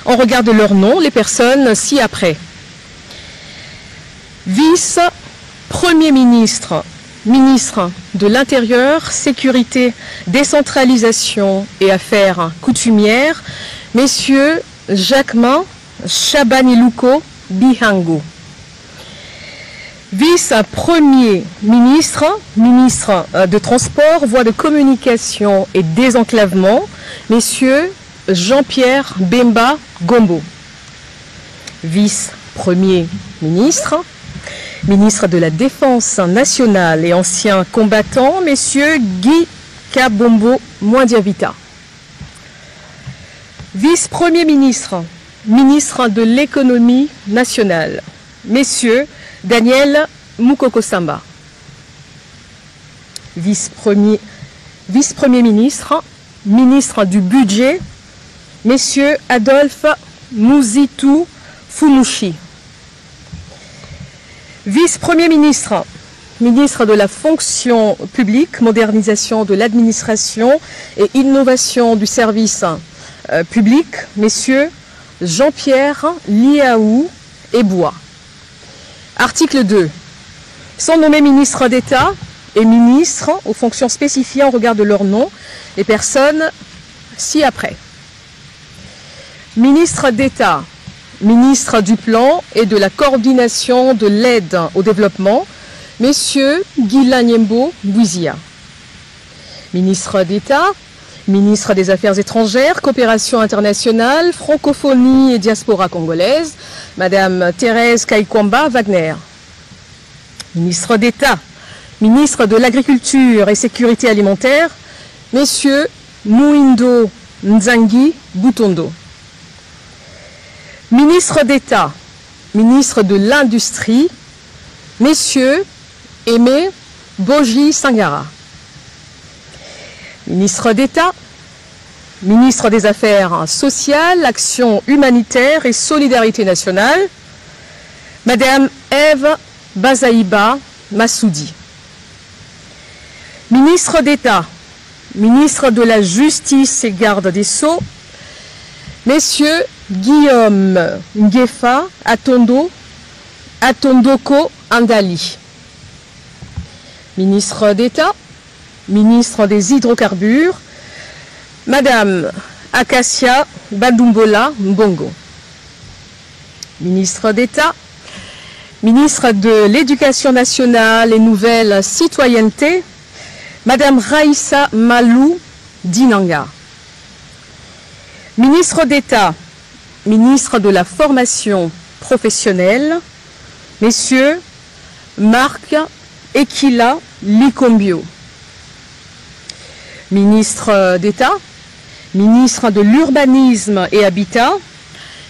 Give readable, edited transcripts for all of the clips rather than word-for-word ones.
en regard de leur nom, les personnes ci-après. Vice-premier ministre, ministre de l'Intérieur, Sécurité, Décentralisation et Affaires coutumières, messieurs Jacquemin Chabaniluko Bihango. Vice-premier ministre, ministre de Transport, Voies de communication et désenclavement, messieurs Jean-Pierre Bemba Gombo. Vice-premier ministre, ministre de la Défense nationale et ancien combattant, messieurs Guy Kabombo Mwandiavita. Vice-premier ministre, ministre de l'économie nationale, messieurs Daniel Mukoko-Samba. Vice-premier ministre, ministre du budget, messieurs Adolphe Mouzitou Fumushi. Vice-premier ministre, ministre de la fonction publique, modernisation de l'administration et innovation du service public, messieurs Jean-Pierre Liaou Eboua. Article 2. Sont nommés ministres d'État et ministres aux fonctions spécifiées en regard de leur nom, les personnes ci-après. Ministre d'État, ministre du Plan et de la coordination de l'aide au développement, messieurs Guilain Nyembo Bouizia. Ministre d'État, ministre des Affaires étrangères, coopération internationale, francophonie et diaspora congolaise, Madame Thérèse Kaikwamba Wagner. Ministre d'État, ministre de l'Agriculture et Sécurité alimentaire, messieurs Mouindo Nzangi Boutondo. Ministre d'État, ministre de l'Industrie, messieurs Aimé Boji Sangara. Ministre d'État, ministre des Affaires sociales, Action humanitaire et solidarité nationale, Madame Ève Bazaïba Massoudi. Ministre d'État, ministre de la Justice et Garde des Sceaux, messieurs Guillaume Ngefa Atondoko Andali. Ministre d'État, ministre des Hydrocarbures, Madame Acacia Badumbola Mbongo. Ministre d'État, ministre de l'Éducation nationale et nouvelle citoyenneté, Madame Raïssa Malou Dinanga. Ministre d'État, ministre de la formation professionnelle, messieurs Marc Ekila Likombio. Ministre d'État, ministre de l'Urbanisme et Habitat,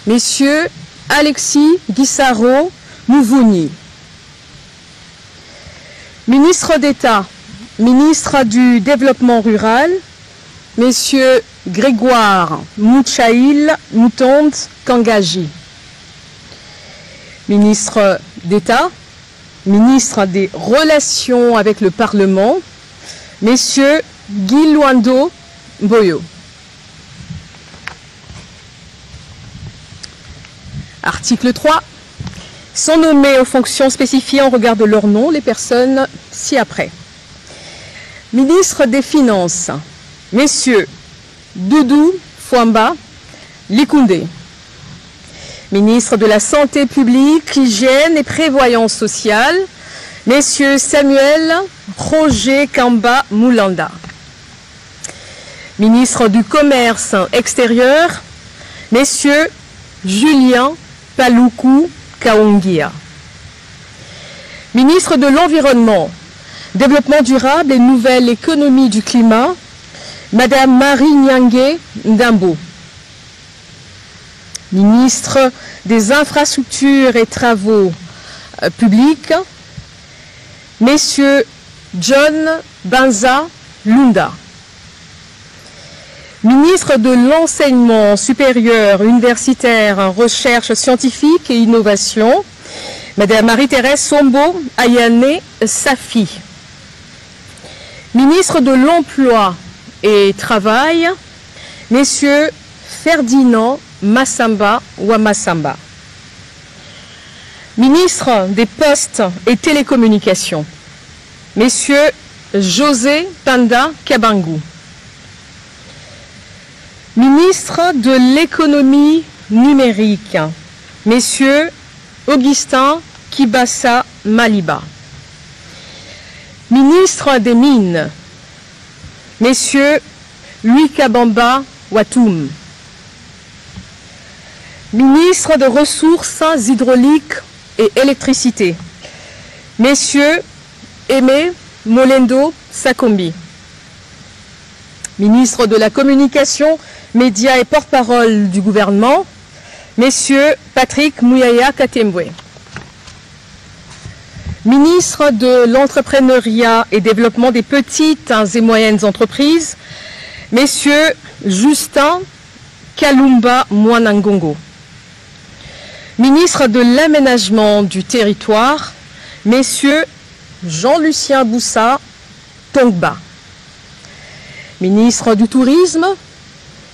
messieurs Alexis Guissaro Mouvouni. Ministre d'État, ministre du Développement rural, messieurs Grégoire Mouchaïl Moutonde Kangaji. Ministre d'État, ministre des Relations avec le Parlement, messieurs Guy Luando Boyo. Article 3. Sont nommés aux fonctions spécifiées en regard de leur nom les personnes ci-après. Ministre des Finances, messieurs Doudou Fouamba Likoundé. Ministre de la Santé publique, Hygiène et Prévoyance sociale, messieurs Samuel Roger Kamba Moulanda. Ministre du Commerce extérieur, messieurs Julien Paloukou Kaongia. Ministre de l'Environnement, Développement durable et nouvelle économie du climat, Madame Marie Nyangue Ndambo. Ministre des Infrastructures et Travaux publics, messieurs John Banza Lunda. Ministre de l'Enseignement supérieur, universitaire, recherche scientifique et innovation, Madame Marie-Thérèse Sombo Ayane Safi. Ministre de l'Emploi et Travail, messieurs Ferdinand Massamba Ouamassamba. Ministre des Postes et Télécommunications, Messieurs José Panda Kabangou. Ministre de l'Économie numérique, Messieurs Augustin Kibassa Maliba. Ministre des Mines, Messieurs Louis Kabamba Watoum. Ministre des Ressources hydrauliques et électricité, Messieurs Aimé Molendo Sakombi. Ministre de la Communication, Médias et porte-parole du gouvernement, Messieurs Patrick Mouyaya Katembwe. Ministre de l'Entrepreneuriat et Développement des petites et moyennes entreprises, Messieurs Justin Kalumba Mwanangongo. Ministre de l'Aménagement du Territoire, Messieurs Jean-Lucien Boussa Tongba. Ministre du Tourisme,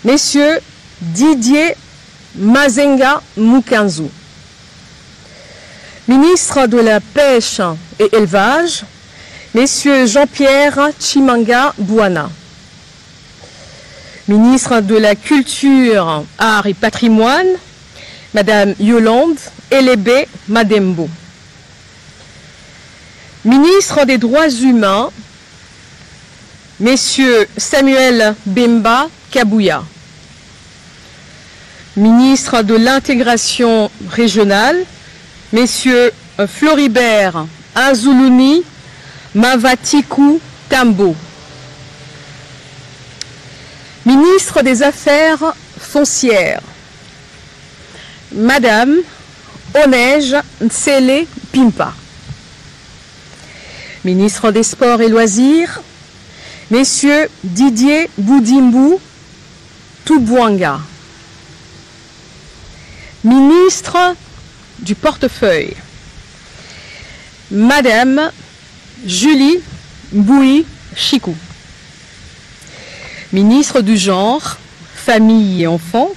Messieurs Didier Mazenga Mukanzu. Ministre de la Pêche et Élevage, Messieurs Jean-Pierre Chimanga Bouana. Ministre de la Culture, Arts et Patrimoine, Madame Yolande Elébé Madembo. Ministre des Droits humains, Messieurs Samuel Bemba Kabouya. Ministre de l'Intégration régionale, Messieurs Floribert Azuluni Mavatiku Tambo. Ministre des Affaires foncières, Madame Onej Nsele Pimpa. Ministre des Sports et Loisirs, Messieurs Didier Boudimbu Toubouanga. Ministre du Portefeuille, Madame Julie Boui Chikou. Ministre du Genre, Famille et Enfants,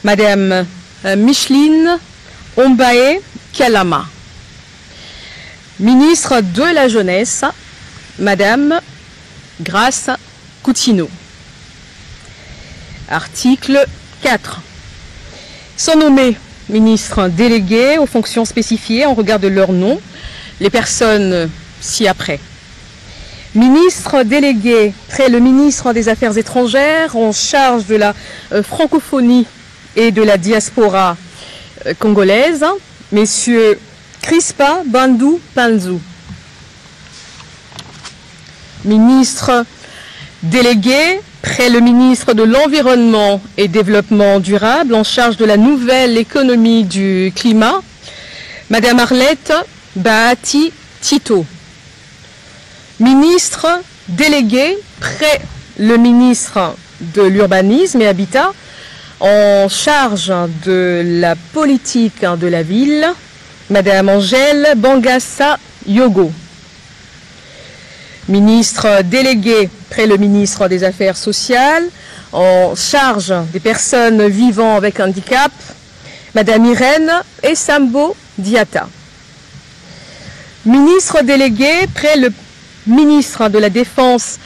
Madame Micheline Ombaé Kalama. Ministre de la Jeunesse, Madame Grace Coutinho. Article 4. Sont nommés ministres délégués aux fonctions spécifiées en regard de leur nom, les personnes ci-après. Ministre délégué près le ministre des Affaires étrangères en charge de la francophonie et de la diaspora congolaise, Messieurs Crispa Bandou Panzou. Ministre délégué près le ministre de l'Environnement et Développement durable en charge de la nouvelle économie du climat, Madame Arlette Bahati Tito. Ministre délégué près le ministre de l'Urbanisme et Habitat en charge de la politique de la ville, Madame Angèle Bangassa Yogo. Ministre délégué près le ministre des Affaires sociales en charge des personnes vivant avec handicap, Madame Irène Essambo Diata. Ministre délégué près le ministre de la Défense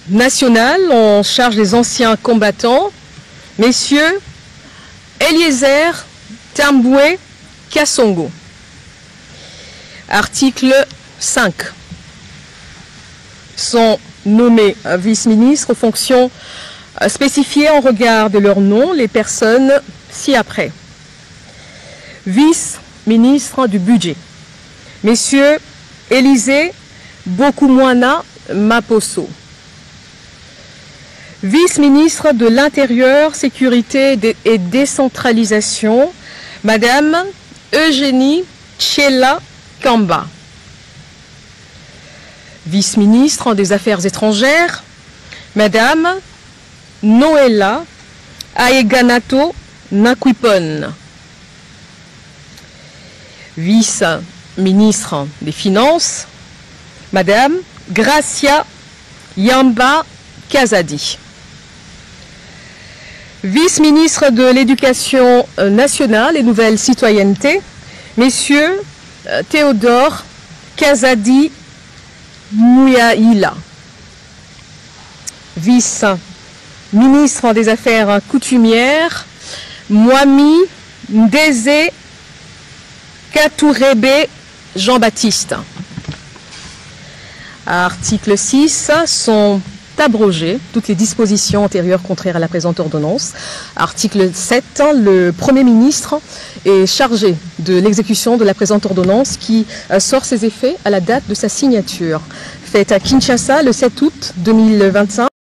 nationale en charge des anciens combattants, Messieurs Eliezer Tamboué Kassongo. Article 5. Sont nommés vice-ministres aux fonctions spécifiées en regard de leur nom, les personnes ci-après. Vice-ministre du Budget, Messieurs Élisée Bokoumouana Maposo. Vice-ministre de l'Intérieur, Sécurité et Décentralisation, Madame Eugénie Tchela Kamba. Vice-ministre des Affaires étrangères, Madame Noëlla Aeganato Nakwipon. Vice-ministre des Finances, Madame Gracia Yamba Kazadi. Vice-ministre de l'Éducation nationale et Nouvelle Citoyenneté, Messieurs Théodore Kazadi Mouyaïla. Vice-ministre des Affaires coutumières, Mwami Ndeze Katourebe Jean-Baptiste. Article 6, sont abrogées toutes les dispositions antérieures contraires à la présente ordonnance. Article 7, le Premier ministre est chargé de l'exécution de la présente ordonnance qui sort ses effets à la date de sa signature. Faite à Kinshasa le 7 août 2025.